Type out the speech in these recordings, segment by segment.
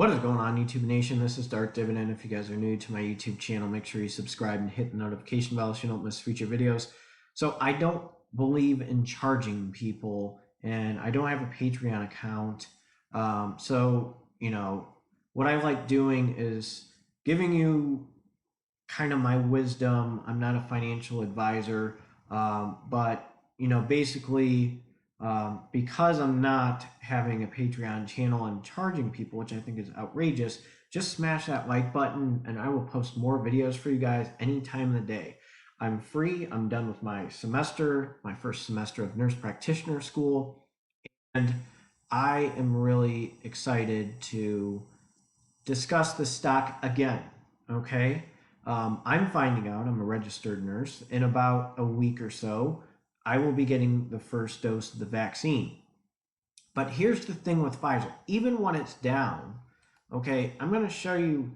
What is going on, YouTube Nation? This is Darth Dividend. If you guys are new to my YouTube channel, make sure you subscribe and hit the notification bell so you don't miss future videos. So I don't believe in charging people, and I don't have a Patreon account. What I like doing is giving you kind of my wisdom. I'm not a financial advisor, basically, because I'm not having a Patreon channel and charging people, which I think is outrageous, just smash that like button and I will post more videos for you guys any time of the day. I'm free. I'm done with my semester, my first semester of nurse practitioner school, and I am really excited to discuss this stock again. Okay. I'm finding out, I'm a registered nurse, in about a week or so, I will be getting the first dose of the vaccine. But here's the thing with Pfizer, even when it's down, okay, I'm going to show you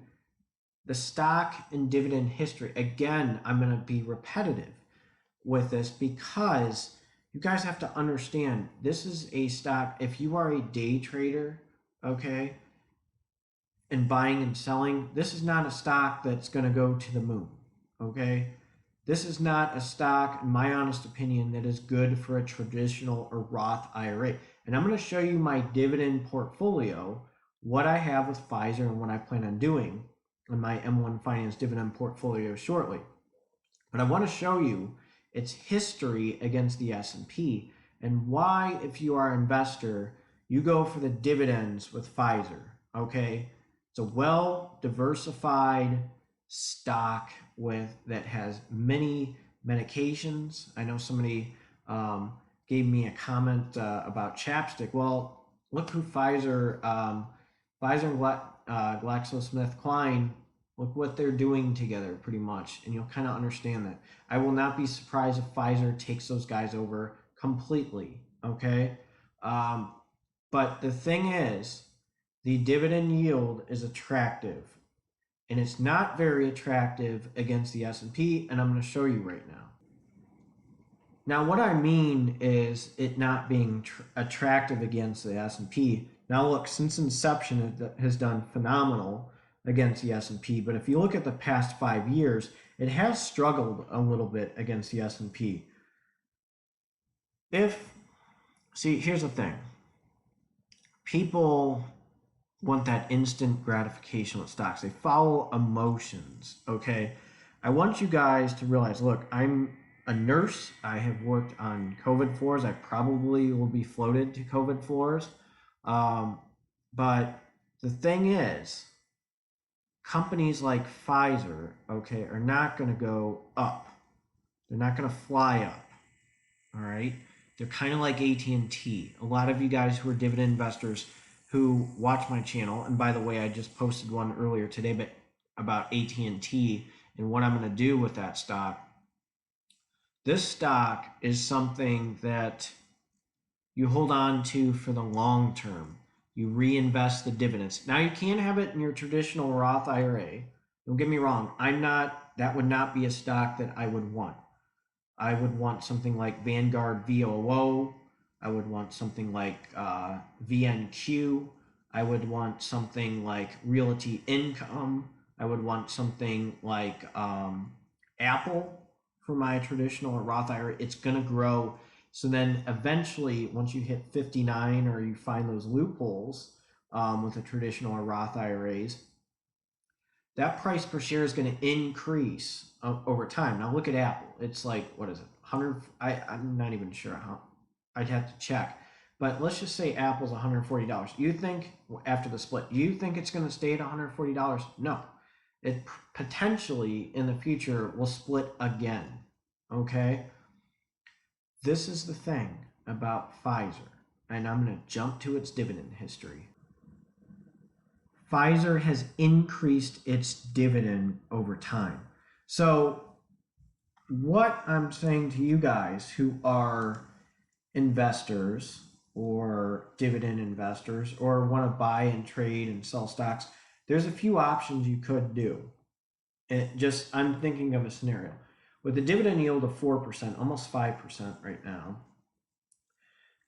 the stock and dividend history. Again, I'm going to be repetitive with this because you guys have to understand this is a stock. If you are a day trader, okay, and buying and selling, this is not a stock that's going to go to the moon, okay? This is not a stock, in my honest opinion, that is good for a traditional or Roth IRA. And I'm going to show you my dividend portfolio, what I have with Pfizer and what I plan on doing in my M1 Finance dividend portfolio shortly. But I want to show you its history against the S&P and why, if you are an investor, you go for the dividends with Pfizer, okay? It's a well-diversified stock that has many medications. I know somebody gave me a comment about chapstick. Well, look who Pfizer and GlaxoSmithKline, look what they're doing together pretty much, and you'll kind of understand that. I will not be surprised if Pfizer takes those guys over completely, okay? But the thing is, the dividend yield is attractive, and it's not very attractive against the S&P, and I'm going to show you right now. Now, what I mean is it not being attractive against the S&P. Now, look, since inception, it has done phenomenal against the S&P, but if you look at the past 5 years, it has struggled a little bit against the S&P. See, here's the thing. People want that instant gratification with stocks. They follow emotions, okay? I want you guys to realize, look, I'm a nurse. I have worked on COVID floors. I probably will be floated to COVID floors. But the thing is, companies like Pfizer, okay, are not going to go up. They're not going to fly up, all right? They're kind of like AT&T. A lot of you guys who are dividend investors who watch my channel, and by the way, I just posted one earlier today but about AT&T and what I'm going to do with that stock. This stock is something that you hold on to for the long term. You reinvest the dividends. Now, you can have it in your traditional Roth IRA. Don't get me wrong. That would not be a stock that I would want. I would want something like Vanguard VOO. I would want something like VNQ. I would want something like Realty Income. I would want something like Apple for my traditional Roth IRA. It's going to grow. So then eventually, once you hit 59 or you find those loopholes with the traditional or Roth IRAs, that price per share is going to increase over time. Now look at Apple. It's like, what is it? 100. I'm not even sure how. I'd have to check. But let's just say Apple's $140. You think after the split, you think it's going to stay at $140? No. It potentially in the future will split again. Okay? This is the thing about Pfizer, and I'm going to jump to its dividend history. Pfizer has increased its dividend over time. So what I'm saying to you guys who are investors or dividend investors or want to buy and trade and sell stocks, there's a few options you could do. I'm thinking of a scenario. With a dividend yield of 4%, almost 5% right now,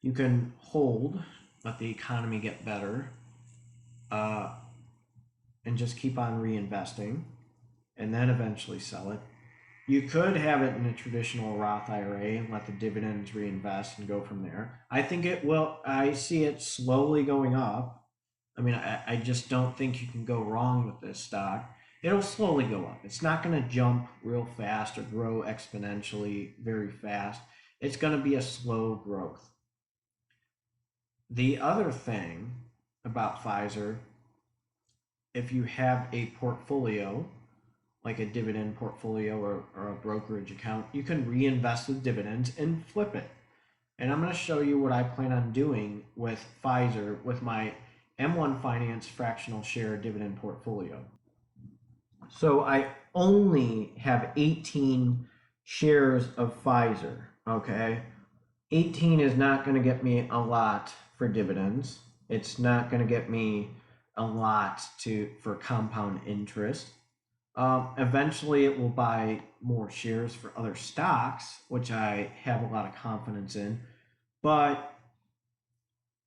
you can hold, let the economy get better, and just keep on reinvesting and then eventually sell it. You could have it in a traditional Roth IRA and let the dividends reinvest and go from there. I think it will. I see it slowly going up. I mean, I just don't think you can go wrong with this stock. It'll slowly go up. It's not going to jump real fast or grow exponentially very fast. It's going to be a slow growth. The other thing about Pfizer, if you have a portfolio, like a dividend portfolio or a brokerage account, you can reinvest the dividends and flip it. And I'm going to show you what I plan on doing with Pfizer with my M1 Finance fractional share dividend portfolio. So I only have 18 shares of Pfizer, okay? 18 is not going to get me a lot for dividends. It's not going to get me a lot for compound interest. Eventually it will buy more shares for other stocks, which I have a lot of confidence in. But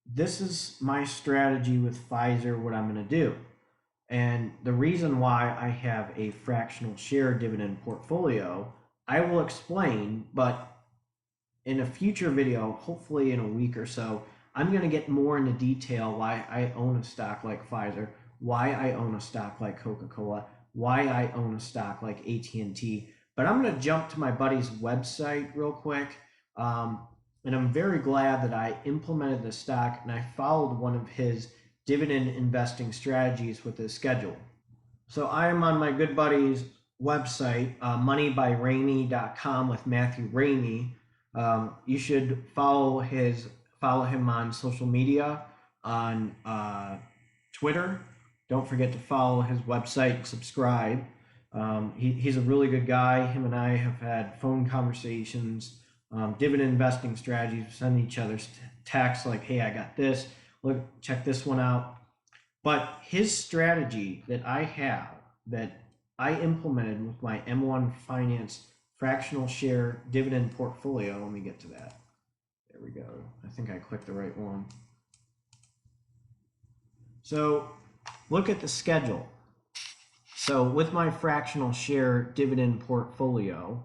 this is my strategy with Pfizer, what I'm going to do. And the reason why I have a fractional share dividend portfolio, I will explain, but in a future video, hopefully in a week or so, I'm going to get more into detail why I own a stock like Pfizer, why I own a stock like Coca-Cola, why I own a stock like AT&T. But I'm going to jump to my buddy's website real quick. And I'm very glad that I implemented the stock and I followed one of his dividend investing strategies with his schedule. So I am on my good buddy's website, moneybyramey.com with Matthew Ramey. You should follow him on social media, on Twitter. Don't forget to follow his website and subscribe. He's a really good guy. Him and I have had phone conversations, dividend investing strategies, send each other texts like, hey, I got this. Look, check this one out. But his strategy that I have, that I implemented with my M1 Finance fractional share dividend portfolio, let me get to that. There we go. I think I clicked the right one. So look at the schedule. So with my fractional share dividend portfolio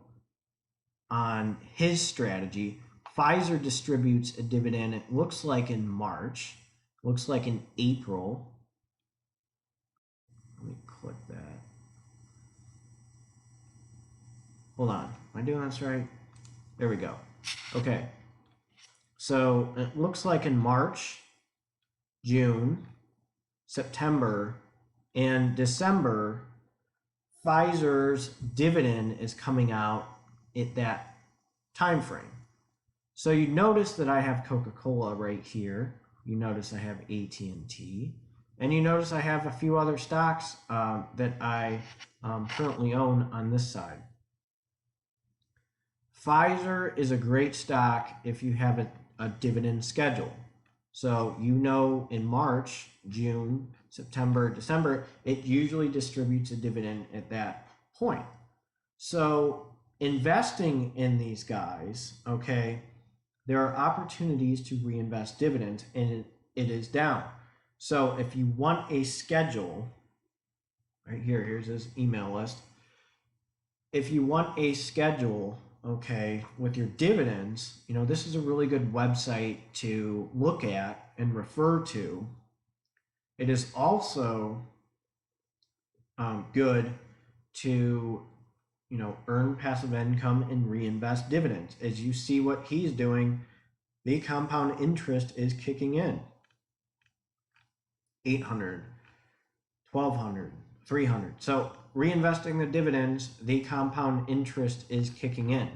on his strategy, Pfizer distributes a dividend, it looks like in March, looks like in April. Let me click that. Hold on, am I doing this right? There we go. Okay, so it looks like in March, June, September, and December, Pfizer's dividend is coming out at that time frame. So you notice that I have Coca-Cola right here. You notice I have AT&T. And you notice I have a few other stocks that I currently own on this side. Pfizer is a great stock if you have a dividend schedule. So you know in March, June, September, December, it usually distributes a dividend at that point. So investing in these guys, okay, there are opportunities to reinvest dividends and it is down. So if you want a schedule, right here, here's his email list. If you want a schedule, okay, with your dividends, you know, this is a really good website to look at and refer to. It is also good to, you know, earn passive income and reinvest dividends. As you see what he's doing, the compound interest is kicking in. 800, 1200, 300. So reinvesting the dividends, the compound interest is kicking in.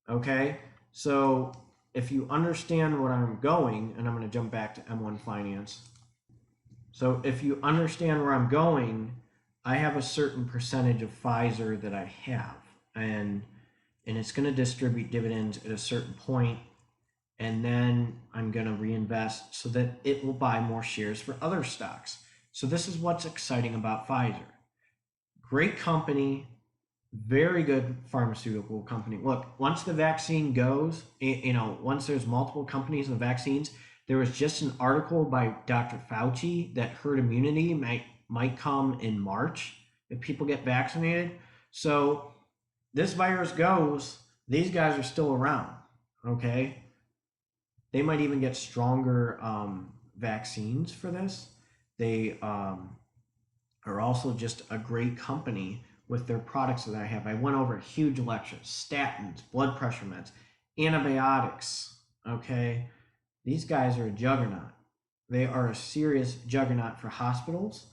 Okay, so if you understand what I'm going, and I'm going to jump back to M1 Finance. So if you understand where I'm going, I have a certain percentage of Pfizer that I have, and it's going to distribute dividends at a certain point, and then I'm going to reinvest so that it will buy more shares for other stocks. So this is what's exciting about Pfizer. Great company, very good pharmaceutical company. Look, once the vaccine goes, you know, once there's multiple companies in the vaccines, there was just an article by Dr. Fauci that herd immunity might might come in March if people get vaccinated. So this virus goes, these guys are still around. Okay, they might even get stronger vaccines for this. They are also just a great company with their products that I have. I went over a huge lecture: statins, blood pressure meds, antibiotics. Okay, these guys are a juggernaut. They are a serious juggernaut for hospitals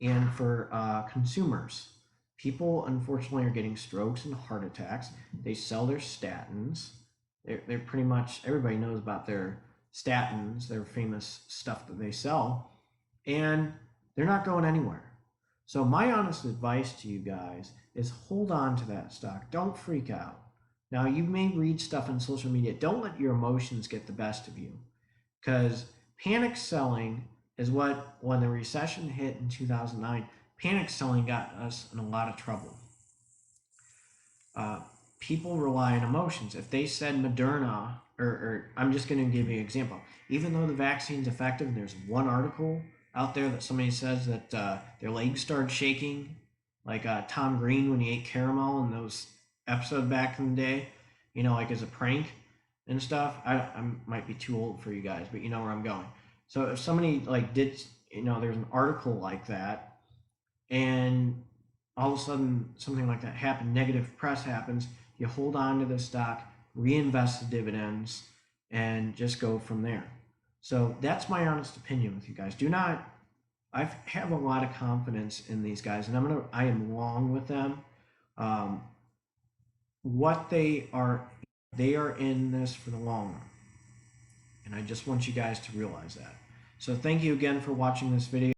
and for consumers. People, unfortunately, are getting strokes and heart attacks. They sell their statins. They're pretty much, everybody knows about their statins, their famous stuff that they sell, and they're not going anywhere. So, my honest advice to you guys is hold on to that stock. Don't freak out. Now, you may read stuff on social media. Don't let your emotions get the best of you, because panic selling is what, when the recession hit in 2009, panic selling got us in a lot of trouble. Uh, People rely on emotions. If they said Moderna, or I'm just going to give you an example, even though the vaccine's effective, and there's one article out there that somebody says that their legs started shaking, like Tom Green when he ate caramel in those episodes back in the day, like as a prank and stuff. I might be too old for you guys, but you know where I'm going. So if somebody like did, there's an article like that, and all of a sudden something like that happened, negative press happens, you hold on to the stock, reinvest the dividends, and just go from there. So that's my honest opinion with you guys. Do not. I have a lot of confidence in these guys, and I am long with them. Um, what they are in this for the long run, and I just want you guys to realize that. So thank you again for watching this video.